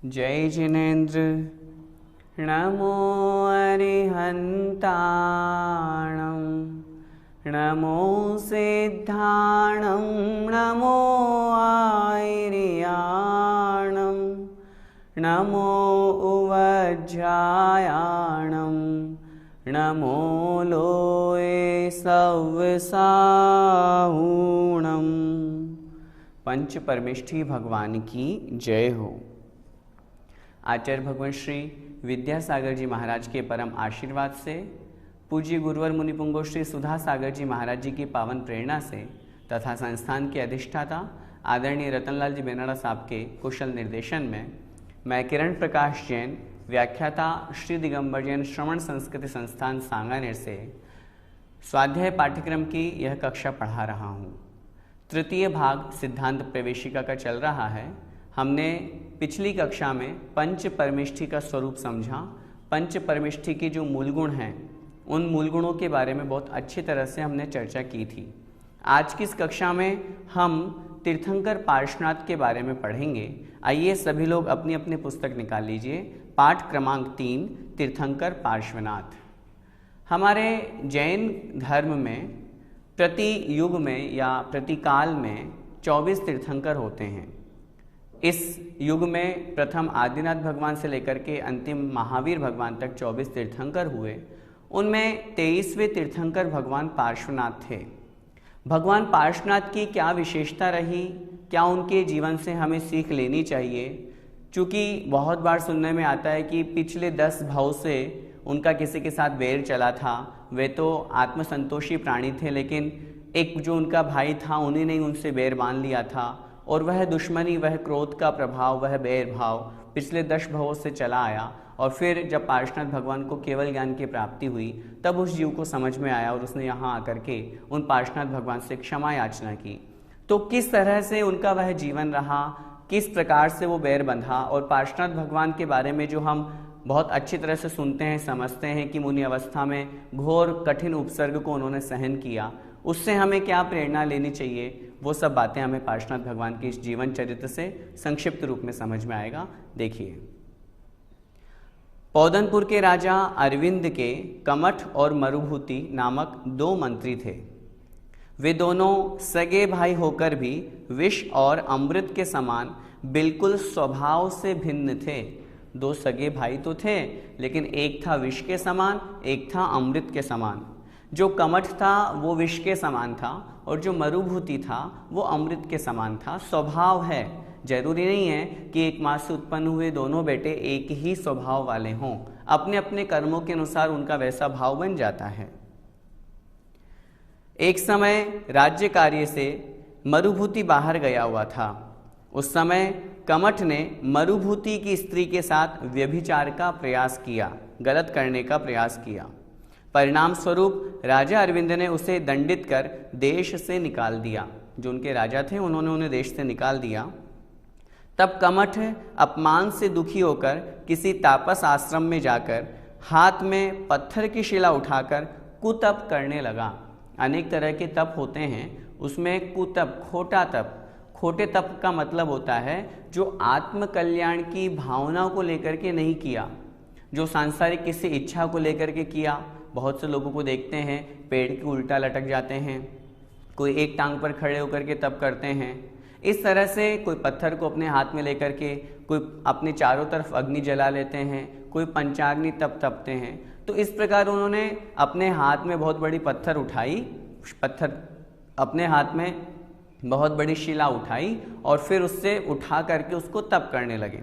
जय जिनेन्द्र। नमो अरिहन्ताणं, नमो सिद्धाणं, नमो आयर्याणं, नमो उवज्रायाणं, नमो लोये सव्यसाहूणम्। पंच परमेष्ठी भगवान की जय हो। आचार्य भगवान श्री विद्यासागर जी महाराज के परम आशीर्वाद से, पूज्य गुरुवर मुनिपुंगव श्री सुधा सागर जी महाराज जी की पावन प्रेरणा से तथा संस्थान के अधिष्ठाता आदरणीय रतनलाल जी बेनाड़ा साहब के कुशल निर्देशन में मैं किरण प्रकाश जैन, व्याख्याता श्री दिगंबर जैन श्रवण संस्कृति संस्थान सांगानेर से स्वाध्याय पाठ्यक्रम की यह कक्षा पढ़ा रहा हूँ। तृतीय भाग सिद्धांत प्रवेशिका का चल रहा है। हमने पिछली कक्षा में पंच परमेष्ठी का स्वरूप समझा। पंच परमेष्ठी के जो मूल गुण हैं, उन मूल गुणों के बारे में बहुत अच्छी तरह से हमने चर्चा की थी। आज की इस कक्षा में हम तीर्थंकर पार्श्वनाथ के बारे में पढ़ेंगे। आइए सभी लोग अपनी अपनी पुस्तक निकाल लीजिए। पाठ क्रमांक 3, तीर्थंकर पार्श्वनाथ। हमारे जैन धर्म में प्रति युग में या प्रति काल में 24 तीर्थंकर होते हैं। इस युग में प्रथम आदिनाथ भगवान से लेकर के अंतिम महावीर भगवान तक 24 तीर्थंकर हुए। उनमें 23वें तीर्थंकर भगवान पार्श्वनाथ थे। भगवान पार्श्वनाथ की क्या विशेषता रही, क्या उनके जीवन से हमें सीख लेनी चाहिए? चूँकि बहुत बार सुनने में आता है कि पिछले 10 भाव से उनका किसी के साथ बैर चला था। वे तो आत्मसंतोषी प्राणी थे, लेकिन एक जो उनका भाई था उन्हीं ने उनसे बैर बांध लिया था, और वह दुश्मनी, वह क्रोध का प्रभाव, वह बैर भाव पिछले 10 भवों से चला आया। और फिर जब पार्श्वनाथ भगवान को केवल ज्ञान की प्राप्ति हुई, तब उस जीव को समझ में आया और उसने यहाँ आकर के उन पार्श्वनाथ भगवान से क्षमा याचना की। तो किस तरह से उनका वह जीवन रहा, किस प्रकार से वो बैर बंधा, और पार्श्वनाथ भगवान के बारे में जो हम बहुत अच्छी तरह से सुनते हैं, समझते हैं कि मुनि अवस्था में घोर कठिन उपसर्ग को उन्होंने सहन किया, उससे हमें क्या प्रेरणा लेनी चाहिए, वो सब बातें हमें पार्श्वनाथ भगवान के इस जीवन चरित्र से संक्षिप्त रूप में समझ में आएगा। देखिए, पौदनपुर के राजा अरविंद के कमठ और मरुभूति नामक 2 मंत्री थे। वे दोनों सगे भाई होकर भी विष और अमृत के समान बिल्कुल स्वभाव से भिन्न थे। 2 सगे भाई तो थे, लेकिन एक था विष के समान, एक था अमृत के समान। जो कमठ था वो विष के समान था, और जो मरुभूति था वो अमृत के समान था। स्वभाव है, जरूरी नहीं है कि एक माँ से उत्पन्न हुए दोनों बेटे एक ही स्वभाव वाले हों। अपने अपने कर्मों के अनुसार उनका वैसा भाव बन जाता है। एक समय राज्य कार्य से मरुभूति बाहर गया हुआ था। उस समय कमठ ने मरुभूति की स्त्री के साथ व्यभिचार का प्रयास किया, गलत करने का प्रयास किया। परिणाम स्वरूप राजा अरविंद ने उसे दंडित कर देश से निकाल दिया। जो उनके राजा थे उन्होंने उन्हें देश से निकाल दिया। तब कमठ अपमान से दुखी होकर किसी तापस आश्रम में जाकर हाथ में पत्थर की शिला उठाकर कुतप करने लगा। अनेक तरह के तप होते हैं, उसमें कुतप, खोटा तप। खोटे तप का मतलब होता है जो आत्म कल्याण की भावना को लेकर के नहीं किया, जो सांसारिक किसी इच्छा को लेकर के किया। बहुत से लोगों को देखते हैं पेड़ के उल्टा लटक जाते हैं, कोई एक टांग पर खड़े होकर के तप करते हैं। इस तरह से कोई पत्थर को अपने हाथ में लेकर के, कोई अपने चारों तरफ अग्नि जला लेते हैं, कोई पंचाग्नि तप तपते हैं। तो इस प्रकार उन्होंने अपने हाथ में बहुत बड़ी पत्थर उठाई, अपने हाथ में बहुत बड़ी शिला उठाई और फिर उससे उठा करके उसको तप करने लगे।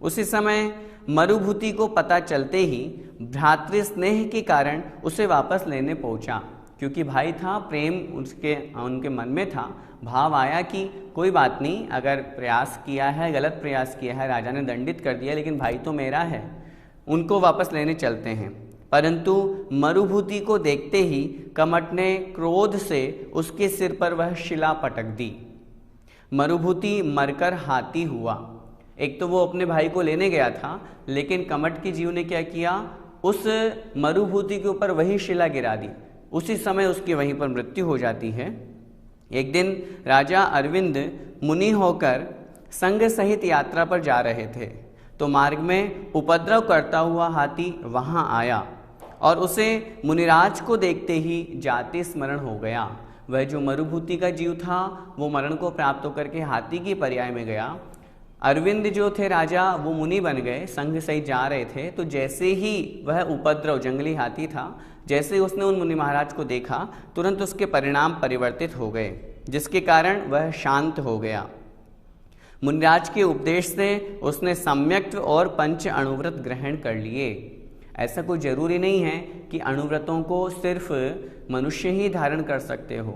उसी समय मरुभूति को पता चलते ही भ्रातृ स्नेह के कारण उसे वापस लेने पहुंचा। क्योंकि भाई था, प्रेम उनके मन में था। भाव आया कि कोई बात नहीं, अगर प्रयास किया है, गलत प्रयास किया है, राजा ने दंडित कर दिया, लेकिन भाई तो मेरा है, उनको वापस लेने चलते हैं। परंतु मरुभूति को देखते ही कमठ ने क्रोध से उसके सिर पर वह शिला पटक दी। मरुभूति मरकर हाथी हुआ। एक तो वो अपने भाई को लेने गया था, लेकिन कमठ के जीव ने क्या किया, उस मरुभूति के ऊपर वही शिला गिरा दी। उसी समय उसकी वहीं पर मृत्यु हो जाती है। एक दिन राजा अरविंद मुनि होकर संग सहित यात्रा पर जा रहे थे, तो तो मार्ग में उपद्रव करता हुआ हाथी वहां आया और उसे मुनिराज को देखते ही जाति स्मरण हो गया। वह जो मरुभूति का जीव था वो मरण को प्राप्त होकर के हाथी की पर्याय में गया। अरविंद जो थे राजा वो मुनि बन गए, संघ सहित जा रहे थे। तो जैसे ही वह उपद्रव जंगली हाथी था, जैसे उसने उन मुनि महाराज को देखा तुरंत उसके परिणाम परिवर्तित हो गए, जिसके कारण वह शांत हो गया। मुनिराज के उपदेश से उसने सम्यक्त और पंच अणुव्रत ग्रहण कर लिए। ऐसा कोई जरूरी नहीं है कि अणुव्रतों को सिर्फ मनुष्य ही धारण कर सकते हो।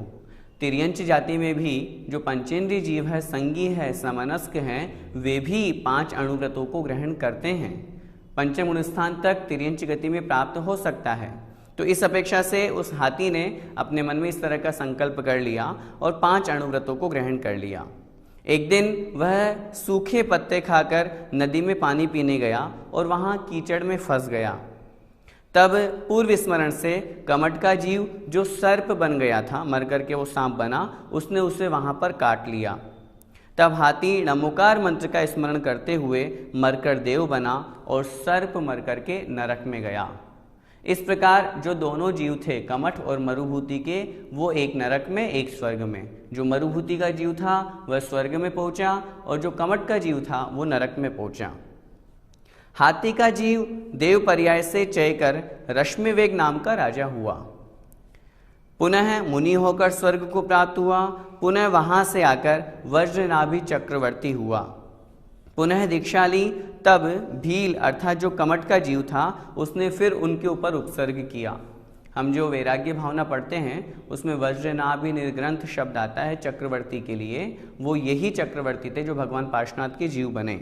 तिर्यंच जाति में भी जो पंचेंद्रिय जीव है, संगी है, समनस्क हैं, वे भी 5 अणुव्रतों को ग्रहण करते हैं। पंचम स्थान तक तिर्यंच गति में प्राप्त हो सकता है। तो इस अपेक्षा से उस हाथी ने अपने मन में इस तरह का संकल्प कर लिया और 5 अणुव्रतों को ग्रहण कर लिया। एक दिन वह सूखे पत्ते खाकर नदी में पानी पीने गया और वहाँ कीचड़ में फंस गया। तब पूर्व स्मरण से कमट का जीव जो सर्प बन गया था, मर करके वो सांप बना, उसने उसे वहाँ पर काट लिया। तब हाथी नमोकार मंत्र का स्मरण करते हुए मरकर देव बना और सर्प मर करके नरक में गया। इस प्रकार जो दोनों जीव थे कमठ और मरुभूति के, वो एक नरक में एक स्वर्ग में। जो मरुभूति का जीव था वह स्वर्ग में पहुंचा और जो कमठ का जीव था वो नरक में पहुंचा। हाथी का जीव देव पर्याय से चय कर रश्मिवेग नाम का राजा हुआ। पुनः मुनि होकर स्वर्ग को प्राप्त हुआ। पुनः वहां से आकर वज्रनाभि चक्रवर्ती हुआ। पुनः दीक्षा ली। तब भील अर्थात जो कमट का जीव था उसने फिर उनके ऊपर उपसर्ग किया। हम जो वैराग्य भावना पढ़ते हैं उसमें वज्रनाभि निर्ग्रंथ शब्द आता है चक्रवर्ती के लिए। वो यही चक्रवर्ती थे जो भगवान पार्श्वनाथ के जीव बने।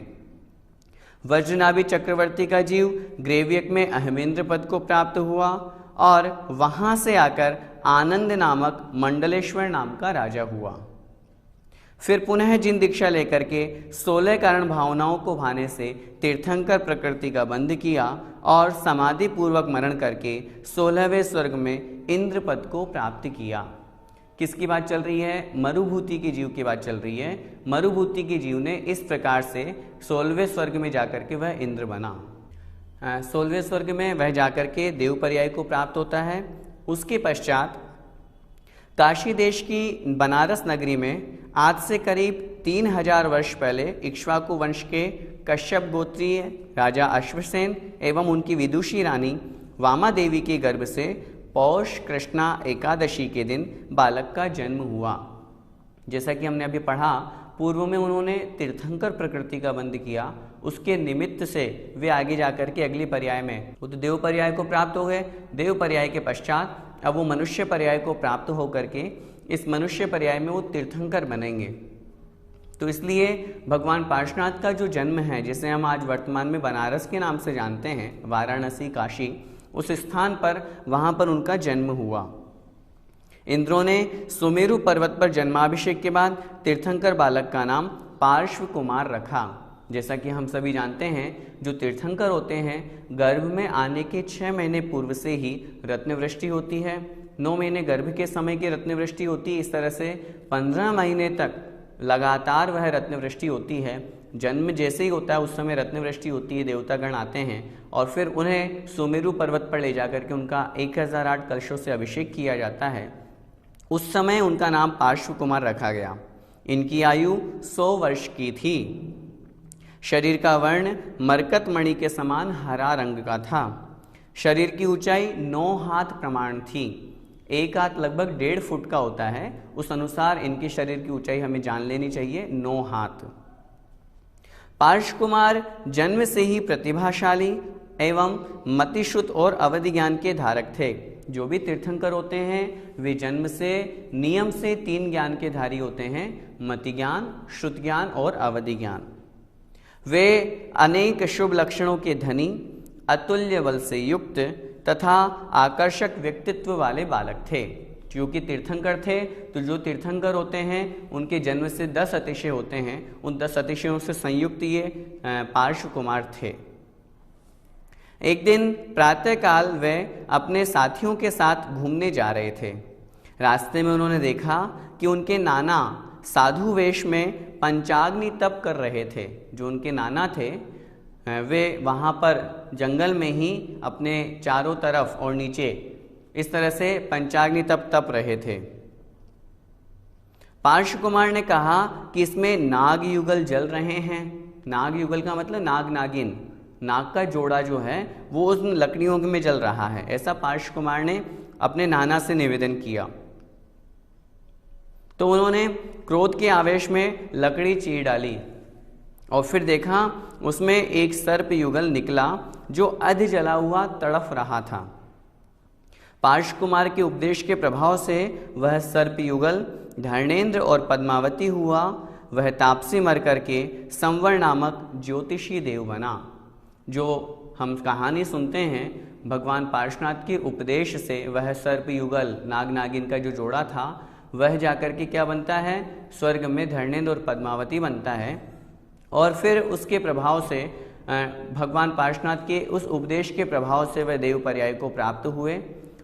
वज्रनाभि चक्रवर्ती का जीव ग्रेव्यक में अहमेंद्र पद को प्राप्त हुआ और वहां से आकर आनंद नामक मंडलेश्वर नाम का राजा हुआ। फिर पुनः जिन दीक्षा लेकर के 16 कारण भावनाओं को भाने से तीर्थंकर प्रकृति का बंध किया और समाधि पूर्वक मरण करके 16वें स्वर्ग में इंद्र पद को प्राप्त किया। किसकी बात चल रही है? मरुभूति के जीव की बात चल रही है। मरुभूति के जीव ने इस प्रकार से 16वें स्वर्ग में जाकर के वह इंद्र बना। 16वें स्वर्ग में वह जाकर के देव पर्याय को प्राप्त होता है। उसके पश्चात काशी देश की बनारस नगरी में आज से करीब 3000 वर्ष पहले इक्ष्वाकु वंश के कश्यप गोत्रीय राजा अश्वसेन एवं उनकी विदुषी रानी वामा देवी के गर्भ से पौष कृष्णा एकादशी के दिन बालक का जन्म हुआ। जैसा कि हमने अभी पढ़ा, पूर्व में उन्होंने तीर्थंकर प्रकृति का बंध किया, उसके निमित्त से वे आगे जाकर के अगली पर्याय में वो तो देव पर्याय को प्राप्त हो गए। देव पर्याय के पश्चात अब वो मनुष्य पर्याय को प्राप्त होकर के इस मनुष्य पर्याय में वो तीर्थंकर बनेंगे। तो इसलिए भगवान पार्श्वनाथ का जो जन्म है, जिसे हम आज वर्तमान में बनारस के नाम से जानते हैं, वाराणसी, काशी, उस स्थान पर वहाँ पर उनका जन्म हुआ। इंद्रों ने सुमेरु पर्वत पर जन्माभिषेक के बाद तीर्थंकर बालक का नाम पार्श्व कुमार रखा। जैसा कि हम सभी जानते हैं, जो तीर्थंकर होते हैं गर्भ में आने के 6 महीने पूर्व से ही रत्नवृष्टि होती है। 9 महीने गर्भ के समय की रत्नवृष्टि होती है। इस तरह से 15 महीने तक लगातार वह रत्नवृष्टि होती है। जन्म जैसे ही होता है उस समय रत्नवृष्टि होती है, देवतागण आते हैं और फिर उन्हें सुमेरु पर्वत पर ले जाकर के उनका 1008 कलशों से अभिषेक किया जाता है। उस समय उनका नाम पार्श्व कुमार रखा गया। इनकी आयु 100 वर्ष की थी। शरीर का वर्ण मरकत मणि के समान हरा रंग का था। शरीर की ऊंचाई 9 हाथ प्रमाण थी। एक हाथ लगभग 1.5 फुट का होता है, उस अनुसार इनके शरीर की ऊंचाई हमें जान लेनी चाहिए, 9 हाथ। पार्श्व कुमार जन्म से ही प्रतिभाशाली एवं मतिशुद्ध और अवधि ज्ञान के धारक थे। जो भी तीर्थंकर होते हैं वे जन्म से नियम से 3 ज्ञान के धारी होते हैं, मति ज्ञान, शुद्ध ज्ञान और अवधि ज्ञान। वे अनेक शुभ लक्षणों के धनी, अतुल्य बल से युक्त तथा आकर्षक व्यक्तित्व वाले बालक थे। क्योंकि तीर्थंकर थे तो जो तीर्थंकर होते हैं उनके जन्म से 10 अतिशय होते हैं। उन 10 अतिशयों से संयुक्त ये पार्श्व कुमार थे। एक दिन प्रातःकाल वे अपने साथियों के साथ घूमने जा रहे थे। रास्ते में उन्होंने देखा कि उनके नाना साधु वेश में पंचाग्नि तप कर रहे थे। जो उनके नाना थे वे वहाँ पर जंगल में ही अपने चारों तरफ और नीचे इस तरह से पंचाग्नि तप रहे थे। पार्श्व कुमार ने कहा कि इसमें नाग युगल जल रहे हैं। नाग युगल का मतलब नाग नागिन, नाग का जोड़ा जो है वो उन लकड़ियों में जल रहा है, ऐसा पार्श्व कुमार ने अपने नाना से निवेदन किया। तो उन्होंने क्रोध के आवेश में लकड़ी चीर डाली और फिर देखा उसमें एक सर्प युगल निकला जो अध जला हुआ तड़फ रहा था। पार्श्व कुमार के उपदेश के प्रभाव से वह सर्प युगल धर्णेंद्र और पद्मावती हुआ। वह तापसी मर करके संवर नामक ज्योतिषी देव बना। जो हम कहानी सुनते हैं भगवान पार्श्वनाथ के उपदेश से वह सर्प युगल नाग नागिन का जो जोड़ा था वह जाकर के क्या बनता है, स्वर्ग में धर्णेंद्र और पद्मावती बनता है। और फिर उसके प्रभाव से भगवान पार्श्वनाथ के उस उपदेश के प्रभाव से वह देव पर्याय को प्राप्त हुए।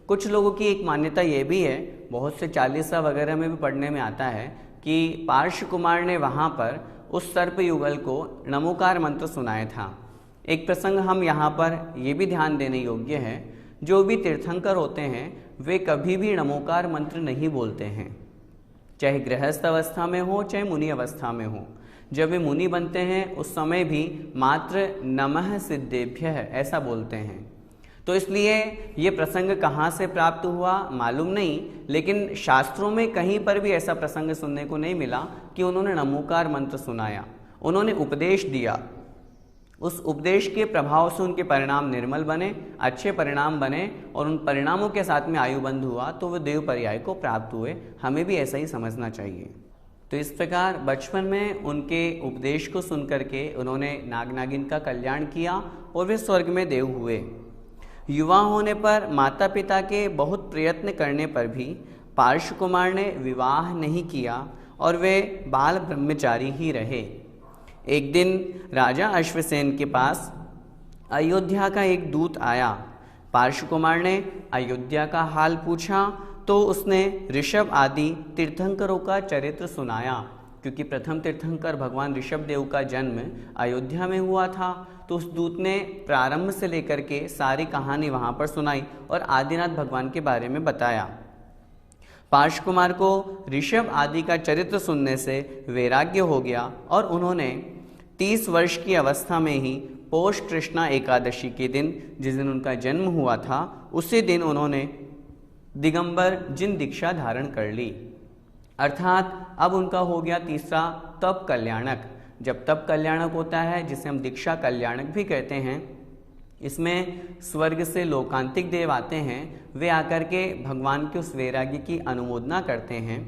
कुछ लोगों की एक मान्यता ये भी है, बहुत से चालीसा वगैरह में भी पढ़ने में आता है कि पार्श्व कुमार ने वहाँ पर उस सर्प युगल को नमोकार मंत्र सुनाया था। एक प्रसंग हम यहाँ पर ये भी ध्यान देने योग्य है, जो भी तीर्थंकर होते हैं वे कभी भी नमोकार मंत्र नहीं बोलते हैं, चाहे गृहस्थ अवस्था में हो चाहे मुनि अवस्था में हो। जब वे मुनि बनते हैं उस समय भी मात्र नमः सिद्धेभ्यः ऐसा बोलते हैं। तो इसलिए ये प्रसंग कहाँ से प्राप्त हुआ मालूम नहीं, लेकिन शास्त्रों में कहीं पर भी ऐसा प्रसंग सुनने को नहीं मिला कि उन्होंने नमोकार मंत्र सुनाया। उन्होंने उपदेश दिया, उस उपदेश के प्रभाव से उनके परिणाम निर्मल बने, अच्छे परिणाम बने और उन परिणामों के साथ में आयुबंध हुआ तो वे देव पर्याय को प्राप्त हुए। हमें भी ऐसा ही समझना चाहिए। तो इस प्रकार बचपन में उनके उपदेश को सुन करके उन्होंने नाग नागिन का कल्याण किया और वे स्वर्ग में देव हुए। युवा होने पर माता पिता के बहुत प्रयत्न करने पर भी पार्श्व कुमार ने विवाह नहीं किया और वे बाल ब्रह्मचारी ही रहे। एक दिन राजा अश्वसेन के पास अयोध्या का एक दूत आया। पार्श्व कुमार ने अयोध्या का हाल पूछा तो उसने ऋषभ आदि तीर्थंकरों का चरित्र सुनाया, क्योंकि प्रथम तीर्थंकर भगवान ऋषभ देव का जन्म अयोध्या में हुआ था। तो उस दूत ने प्रारंभ से लेकर के सारी कहानी वहाँ पर सुनाई और आदिनाथ भगवान के बारे में बताया। पार्श्व कुमार को ऋषभ आदि का चरित्र सुनने से वैराग्य हो गया और उन्होंने 30 वर्ष की अवस्था में ही पौष कृष्णा एकादशी के दिन, जिस दिन उनका जन्म हुआ था, उसी दिन उन्होंने दिगंबर जिन दीक्षा धारण कर ली। अर्थात अब उनका हो गया तीसरा तप कल्याणक। जब तप कल्याणक होता है, जिसे हम दीक्षा कल्याणक भी कहते हैं, इसमें स्वर्ग से लोकांतिक देव आते हैं। वे आकर के भगवान के उस वैराग्य की अनुमोदना करते हैं,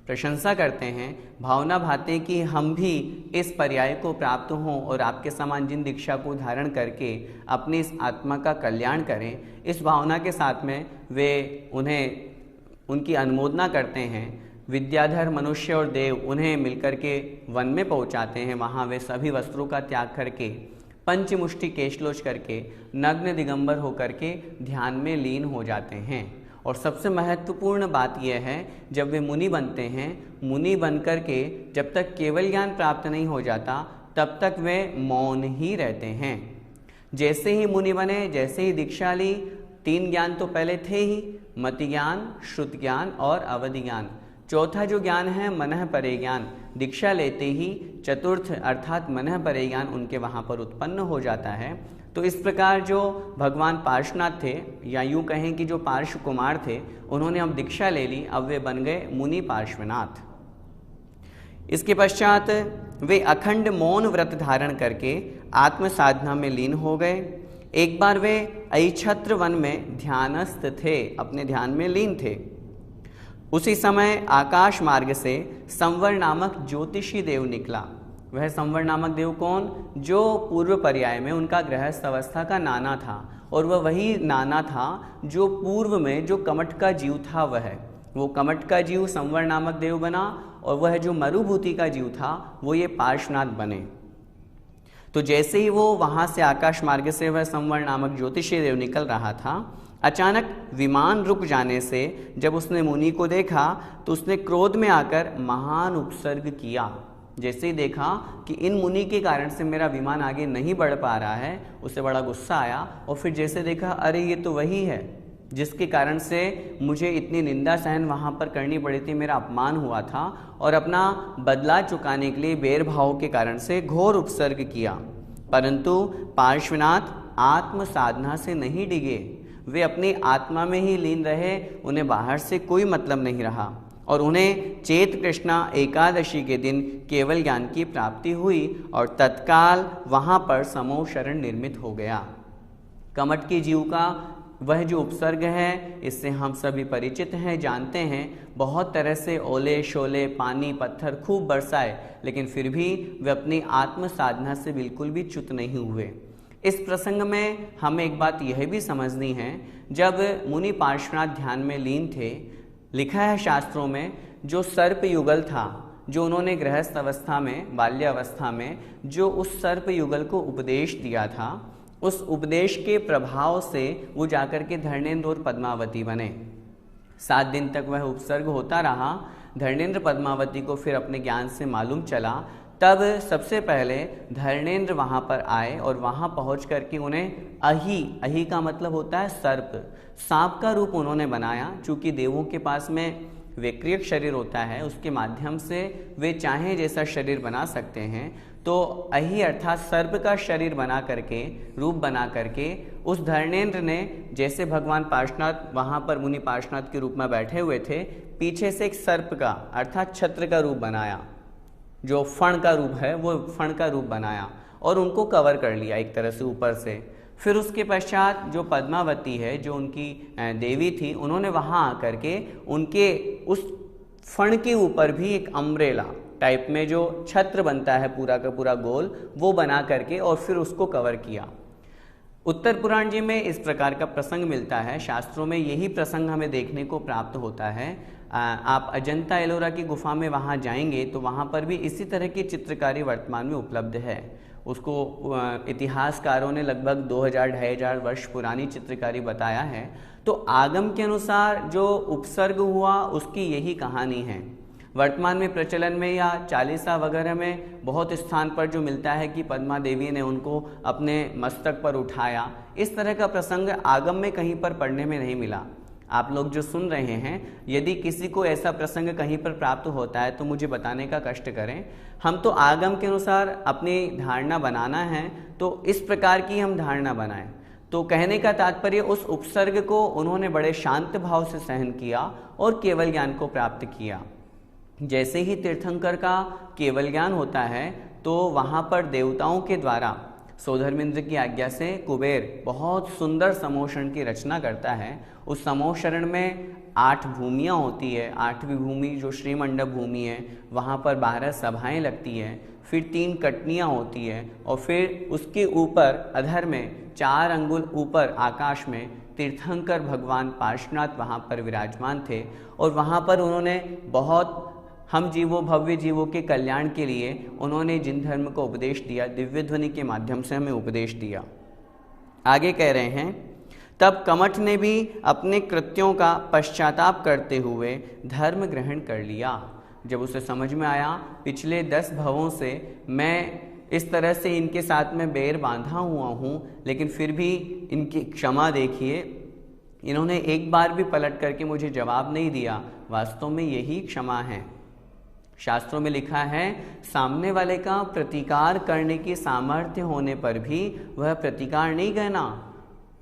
प्रशंसा करते हैं, भावना भाते कि हम भी इस पर्याय को प्राप्त हों और आपके समान जिन दीक्षा को धारण करके अपनी इस आत्मा का कल्याण करें। इस भावना के साथ में वे उनकी अनुमोदना करते हैं। विद्याधर मनुष्य और देव उन्हें मिलकर के वन में पहुंचाते हैं। वहाँ वे सभी वस्त्रों का त्याग करके पंचमुष्टि केशलोच करके नग्न दिगंबर होकर के ध्यान में लीन हो जाते हैं। और सबसे महत्वपूर्ण बात यह है, जब वे मुनि बनते हैं, मुनि बनकर के जब तक केवल ज्ञान प्राप्त नहीं हो जाता तब तक वे मौन ही रहते हैं। जैसे ही मुनि बने, जैसे ही दीक्षा ली, 3 ज्ञान तो पहले थे ही, मति ज्ञान, श्रुत ज्ञान और अवधि ज्ञान। चौथा जो ज्ञान है मनः परे ज्ञान, दीक्षा लेते ही चतुर्थ अर्थात मनः परे ज्ञान उनके वहाँ पर उत्पन्न हो जाता है। तो इस प्रकार जो भगवान पार्श्वनाथ थे, या यूँ कहें कि जो पार्श्व कुमार थे, उन्होंने अब दीक्षा ले ली। अब वे बन गए मुनि पार्श्वनाथ। इसके पश्चात वे अखंड मौन व्रत धारण करके आत्म साधना में लीन हो गए। एक बार वे ऐछत्र वन में ध्यानस्थ थे, अपने ध्यान में लीन थे। उसी समय आकाश मार्ग से संवर नामक ज्योतिषी देव निकला। वह संवर नामक देव कौन? जो पूर्व पर्याय में उनका गृहस्थ अवस्था का नाना था, और वह वही नाना था जो पूर्व में जो कमट का जीव था, वो कमट का जीव संवर नामक देव बना, और वह जो मरुभूति का जीव था वो ये पार्श्वनाथ बने। तो जैसे ही वो वहाँ से आकाश मार्ग से वह संवर नामक ज्योतिषी देव निकल रहा था, अचानक विमान रुक जाने से जब उसने मुनि को देखा तो उसने क्रोध में आकर महान उपसर्ग किया। जैसे ही देखा कि इन मुनि के कारण से मेरा विमान आगे नहीं बढ़ पा रहा है, उसे बड़ा गुस्सा आया और फिर जैसे देखा अरे ये तो वही है जिसके कारण से मुझे इतनी निंदा सहन वहाँ पर करनी पड़ी थी, मेरा अपमान हुआ था, और अपना बदला चुकाने के लिए बेर भाव के कारण से घोर उपसर्ग किया। परंतु पार्श्वनाथ आत्म साधना से नहीं डिगे, वे अपनी आत्मा में ही लीन रहे, उन्हें बाहर से कोई मतलब नहीं रहा और उन्हें चेत कृष्णा एकादशी के दिन केवल ज्ञान की प्राप्ति हुई और तत्काल वहाँ पर समोह शरण निर्मित हो गया। कमठ के जीव का वह जो उपसर्ग है, इससे हम सभी परिचित हैं, जानते हैं। बहुत तरह से ओले शोले पानी पत्थर खूब बरसाए, लेकिन फिर भी वे अपनी आत्म साधना से बिल्कुल भी च्युत नहीं हुए। इस प्रसंग में हमें एक बात यह भी समझनी है, जब मुनि पार्श्वनाथ ध्यान में लीन थे, लिखा है शास्त्रों में, जो सर्प युगल था, जो उन्होंने गृहस्थ अवस्था में, बाल्यावस्था में जो उस सर्प युगल को उपदेश दिया था, उस उपदेश के प्रभाव से वो जाकर के धर्मेंद्र और पद्मावती बने। 7 दिन तक वह उपसर्ग होता रहा। धर्मेंद्र पद्मावती को फिर अपने ज्ञान से मालूम चला, तब सबसे पहले धर्मेंद्र वहाँ पर आए और वहाँ पहुँच करके उन्हें अही का मतलब होता है सर्प, सांप का रूप उन्होंने बनाया। चूँकि देवों के पास में विक्रियक शरीर होता है, उसके माध्यम से वे चाहे जैसा शरीर बना सकते हैं, तो अही अर्थात सर्प का शरीर बना करके, रूप बना करके उस धर्मेंद्र ने, जैसे भगवान पार्श्वनाथ वहाँ पर मुनि पार्श्वनाथ के रूप में बैठे हुए थे, पीछे से एक सर्प का अर्थात छत्र का रूप बनाया, जो फण का रूप है वो फण का रूप बनाया और उनको कवर कर लिया एक तरह से ऊपर से। फिर उसके पश्चात जो पद्मावती है, जो उनकी देवी थी, उन्होंने वहाँ आकर के उनके उस फण के ऊपर भी एक अम्ब्रेला टाइप में जो छत्र बनता है पूरा का पूरा गोल, वो बना करके और फिर उसको कवर किया। उत्तर पुराण जी में इस प्रकार का प्रसंग मिलता है, शास्त्रों में यही प्रसंग हमें देखने को प्राप्त होता है। आप अजंता एलोरा की गुफा में वहाँ जाएंगे तो वहाँ पर भी इसी तरह की चित्रकारी वर्तमान में उपलब्ध है। उसको इतिहासकारों ने लगभग 2000-2500 वर्ष पुरानी चित्रकारी बताया है। तो आगम के अनुसार जो उपसर्ग हुआ उसकी यही कहानी है। वर्तमान में प्रचलन में या चालीसा वगैरह में बहुत स्थान पर जो मिलता है कि पद्मा देवी ने उनको अपने मस्तक पर उठाया, इस तरह का प्रसंग आगम में कहीं पर पढ़ने में नहीं मिला। आप लोग जो सुन रहे हैं, यदि किसी को ऐसा प्रसंग कहीं पर प्राप्त होता है तो मुझे बताने का कष्ट करें। हम तो आगम के अनुसार अपनी धारणा बनाना है, तो इस प्रकार की हम धारणा बनाएं। तो कहने का तात्पर्य, उस उपसर्ग को उन्होंने बड़े शांत भाव से सहन किया और केवल ज्ञान को प्राप्त किया। जैसे ही तीर्थंकर का केवल ज्ञान होता है तो वहाँ पर देवताओं के द्वारा सौधर्मेंद्र की आज्ञा से कुबेर बहुत सुंदर समोषण की रचना करता है। उस समोषण में 8 भूमियाँ होती है। 8वीं भूमि जो श्रीमंडप भूमि है, वहाँ पर 12 सभाएं लगती हैं, फिर 3 कटनियाँ होती है और फिर उसके ऊपर अधर में 4 अंगुल ऊपर आकाश में तीर्थंकर भगवान पार्श्वनाथ वहाँ पर विराजमान थे और वहाँ पर उन्होंने बहुत हम जीवों भव्य जीवों के कल्याण के लिए उन्होंने जिन धर्म को उपदेश दिया, दिव्य ध्वनि के माध्यम से हमें उपदेश दिया। आगे कह रहे हैं, तब कमठ ने भी अपने कृत्यों का पश्चाताप करते हुए धर्म ग्रहण कर लिया। जब उसे समझ में आया पिछले 10 भवों से मैं इस तरह से इनके साथ में बैर बांधा हुआ हूँ, लेकिन फिर भी इनकी क्षमा देखिए, इन्होंने एक बार भी पलट करके मुझे जवाब नहीं दिया। वास्तव में यही क्षमा है। शास्त्रों में लिखा है, सामने वाले का प्रतिकार करने की सामर्थ्य होने पर भी वह प्रतिकार नहीं करना,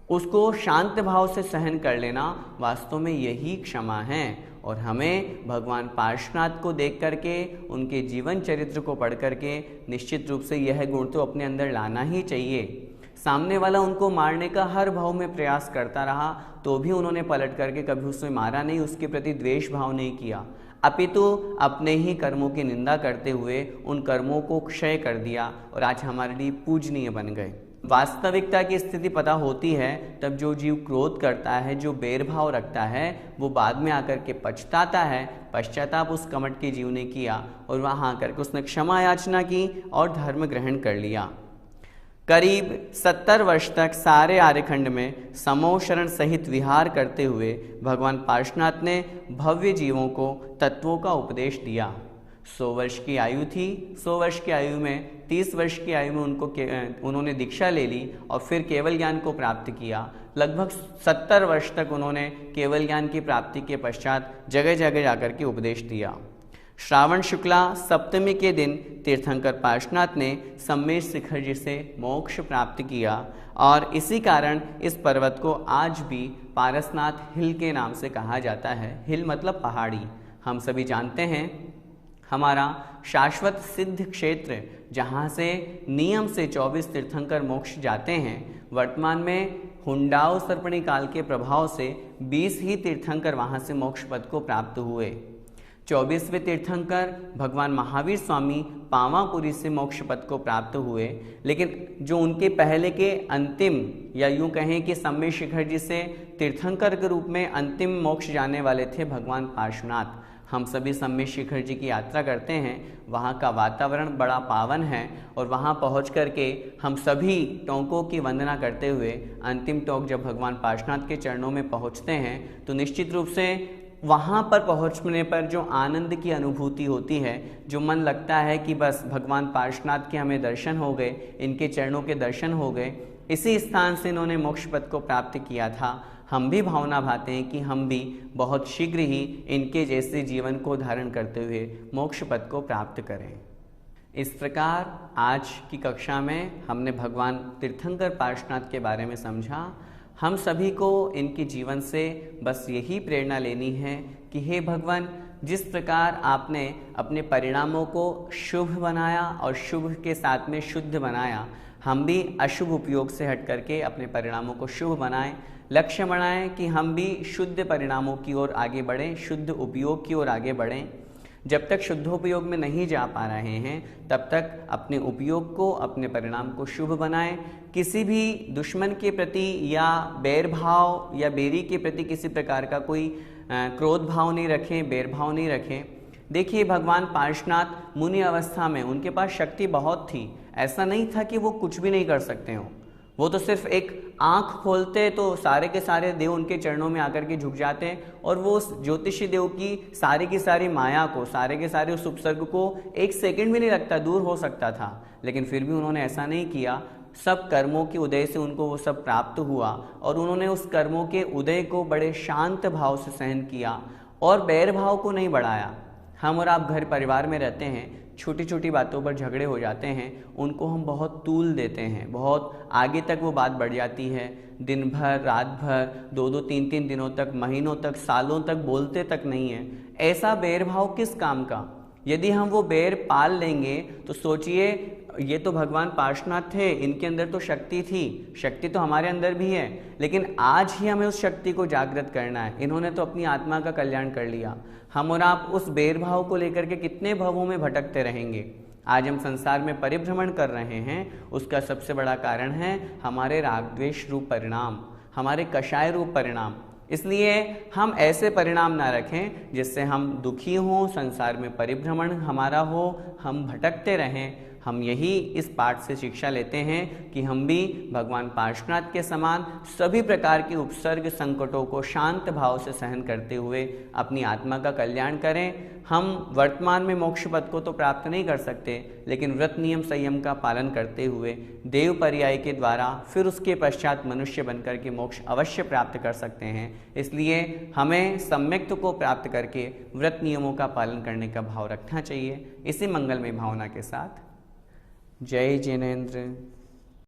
उसको शांत भाव से सहन कर लेना, वास्तव में यही क्षमा है। और हमें भगवान पार्श्वनाथ को देख करके, उनके जीवन चरित्र को पढ़ करके निश्चित रूप से यह गुण तो अपने अंदर लाना ही चाहिए। सामने वाला उनको मारने का हर भाव में प्रयास करता रहा तो भी उन्होंने पलट करके कभी उसमें मारा नहीं, उसके प्रति द्वेष भाव नहीं किया, अपितु अपने ही कर्मों की निंदा करते हुए उन कर्मों को क्षय कर दिया और आज हमारे लिए पूजनीय बन गए। वास्तविकता की स्थिति पता होती है तब जो जीव क्रोध करता है, जो बैरभाव रखता है, वो बाद में आकर के पछताता है। पश्चाताप उस कमठ के जीव ने किया और वहाँ आकर के उसने क्षमा याचना की और धर्म ग्रहण कर लिया। करीब 70 वर्ष तक सारे आर्यखंड में समोह शरण सहित विहार करते हुए भगवान पार्श्वनाथ ने भव्य जीवों को तत्वों का उपदेश दिया। 100 वर्ष की आयु थी। 100 वर्ष की आयु में 30 वर्ष की आयु में उन्होंने दीक्षा ले ली और फिर केवल ज्ञान को प्राप्त किया। लगभग 70 वर्ष तक उन्होंने केवल ज्ञान की प्राप्ति के पश्चात जगह जगह जाकर के उपदेश दिया। श्रावण शुक्ला सप्तमी के दिन तीर्थंकर पार्श्वनाथ ने सम्मेश शिखर जी से मोक्ष प्राप्त किया और इसी कारण इस पर्वत को आज भी पारसनाथ हिल के नाम से कहा जाता है। हिल मतलब पहाड़ी। हम सभी जानते हैं हमारा शाश्वत सिद्ध क्षेत्र जहाँ से नियम से 24 तीर्थंकर मोक्ष जाते हैं, वर्तमान में हुंडाओ सर्पणी काल के प्रभाव से 20 ही तीर्थंकर वहाँ से मोक्ष पद को प्राप्त हुए। 24वें तीर्थंकर भगवान महावीर स्वामी पावापुरी से मोक्ष पद को प्राप्त हुए, लेकिन जो उनके पहले के अंतिम या यूं कहें कि सम्मेश शिखर जी से तीर्थंकर के रूप में अंतिम मोक्ष जाने वाले थे भगवान पार्श्वनाथ। हम सभी सम्मेश शिखर जी की यात्रा करते हैं, वहाँ का वातावरण बड़ा पावन है और वहाँ पहुँच करके हम सभी टोंकों की वंदना करते हुए अंतिम टोंक जब भगवान पार्श्वनाथ के चरणों में पहुँचते हैं तो निश्चित रूप से वहाँ पर पहुँचने पर जो आनंद की अनुभूति होती है, जो मन लगता है कि बस भगवान पार्श्वनाथ के हमें दर्शन हो गए, इनके चरणों के दर्शन हो गए, इसी स्थान से इन्होंने मोक्ष पद को प्राप्त किया था। हम भी भावना भाते हैं कि हम भी बहुत शीघ्र ही इनके जैसे जीवन को धारण करते हुए मोक्ष पद को प्राप्त करें। इस प्रकार आज की कक्षा में हमने भगवान तीर्थंकर पार्श्वनाथ के बारे में समझा। हम सभी को इनके जीवन से बस यही प्रेरणा लेनी है कि हे भगवान, जिस प्रकार आपने अपने परिणामों को शुभ बनाया और शुभ के साथ में शुद्ध बनाया, हम भी अशुभ उपयोग से हट करके अपने परिणामों को शुभ बनाएं, लक्ष्य बनाएं कि हम भी शुद्ध परिणामों की ओर आगे बढ़ें, शुद्ध उपयोग की ओर आगे बढ़ें। जब तक शुद्धोपयोग में नहीं जा पा रहे हैं तब तक अपने उपयोग को, अपने परिणाम को शुभ बनाएं। किसी भी दुश्मन के प्रति या बैर भाव या बेरी के प्रति किसी प्रकार का कोई क्रोध भाव नहीं रखें, बैर भाव नहीं रखें। देखिए, भगवान पार्श्वनाथ मुनि अवस्था में उनके पास शक्ति बहुत थी। ऐसा नहीं था कि वो कुछ भी नहीं कर सकते हों। वो तो सिर्फ एक आंख खोलते तो सारे के सारे देव उनके चरणों में आकर के झुक जाते और वो उस ज्योतिषी देव की सारी माया को, सारे के सारे उस उपसर्ग को एक सेकंड भी नहीं लगता दूर हो सकता था, लेकिन फिर भी उन्होंने ऐसा नहीं किया। सब कर्मों के उदय से उनको वो सब प्राप्त हुआ और उन्होंने उस कर्मों के उदय को बड़े शांत भाव से सहन किया और बैर भाव को नहीं बढ़ाया। हम और आप घर परिवार में रहते हैं, छोटी छोटी बातों पर झगड़े हो जाते हैं, उनको हम बहुत तूल देते हैं, बहुत आगे तक वो बात बढ़ जाती है। दिन भर, रात भर, 2-2, 3-3 दिनों तक, महीनों तक, सालों तक बोलते तक नहीं है। ऐसा बैरभाव किस काम का? यदि हम वो बैर पाल लेंगे तो सोचिए, ये तो भगवान पार्श्वनाथ थे, इनके अंदर तो शक्ति थी, शक्ति तो हमारे अंदर भी है, लेकिन आज ही हमें उस शक्ति को जागृत करना है। इन्होंने तो अपनी आत्मा का कल्याण कर लिया। हम और आप उस बैरभाव को लेकर के कितने भवों में भटकते रहेंगे। आज हम संसार में परिभ्रमण कर रहे हैं, उसका सबसे बड़ा कारण है हमारे राग द्वेष रूप परिणाम, हमारे कषाय रूप परिणाम। इसलिए हम ऐसे परिणाम ना रखें जिससे हम दुखी हों, संसार में परिभ्रमण हमारा हो, हम भटकते रहें। हम यही इस पाठ से शिक्षा लेते हैं कि हम भी भगवान पार्श्वनाथ के समान सभी प्रकार के उपसर्ग संकटों को शांत भाव से सहन करते हुए अपनी आत्मा का कल्याण करें। हम वर्तमान में मोक्ष पद को तो प्राप्त नहीं कर सकते, लेकिन व्रत नियम संयम का पालन करते हुए देव पर्याय के द्वारा फिर उसके पश्चात मनुष्य बनकर के मोक्ष अवश्य प्राप्त कर सकते हैं। इसलिए हमें सम्यक्त्व को प्राप्त करके व्रत नियमों का पालन करने का भाव रखना चाहिए। इसी मंगलमय भावना के साथ जय जिनेंद्र।